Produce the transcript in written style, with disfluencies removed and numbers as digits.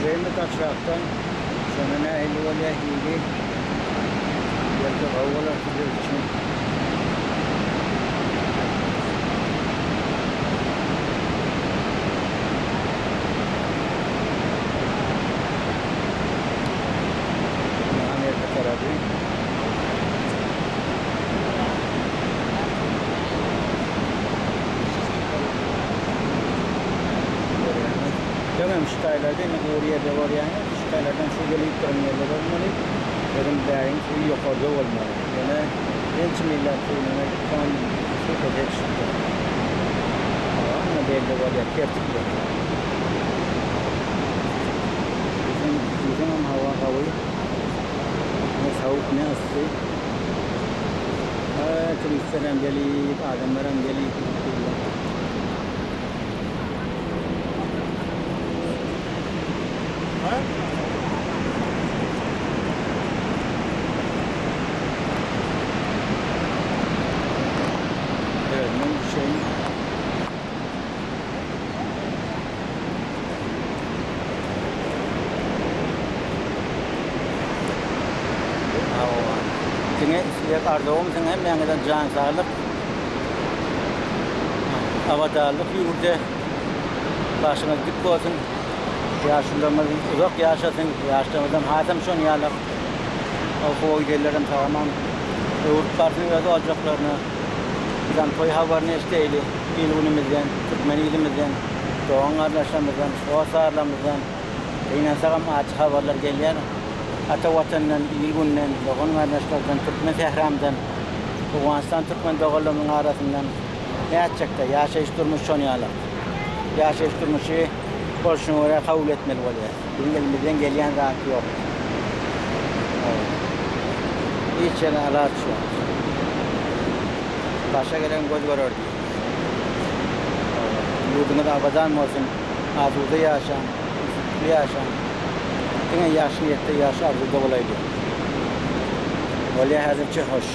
Benim de taşraktan sonra ne ehli olya hili yerde havalar sizler için Amerika tarafı demem şikayetler değil mi? Oraya da var yani. Şikayetlerden su gelip duran yerler olmalı. Benim değerim suyu yukarıda olmalı. Yani genç millet suyuna kan su kadar çıktı. Ama belli var ya, kertikli. Bizim ama havayı ne soğuk ne ısı. Turistler hem gelip, adamlar hem gelip. Evet, bu şey Tine size kardığım için hem yanıdan can sağlık, avadarlık yurda başına dik olsun. Yaşlılarımız uzak yaşasın, yaşlarımızdan hatem şun yalık. O giderlerim tamamen Urtlarını ve olacaklarını bizden toy haberini isteyli. İlunimizden, Türkmen ilimizden, Doğan kardeşlerimizden, Oğuzlarımızdan yine sağlam açık haberler geliyor. Ata vatandan, ilgundan, Doğan kardeşlerden, Türkmen sehramdan, Afganistan Türkmen doğullarının arasından ne açacakta yaşayış durmuş şun yalık. Yaşayış durmuşu borçunu oraya kabul etmeli oluyor. Bizim elimizden gelen rahat yok. Hiç yana rahat şu an. Başa gelen göz görür diyor. Yurduna da abadan mı olsun, azuda yaşam, üstü yaşam. Yine yaşın yetti, yaşı arzuda olaydı. Öyle hazırcı hoş.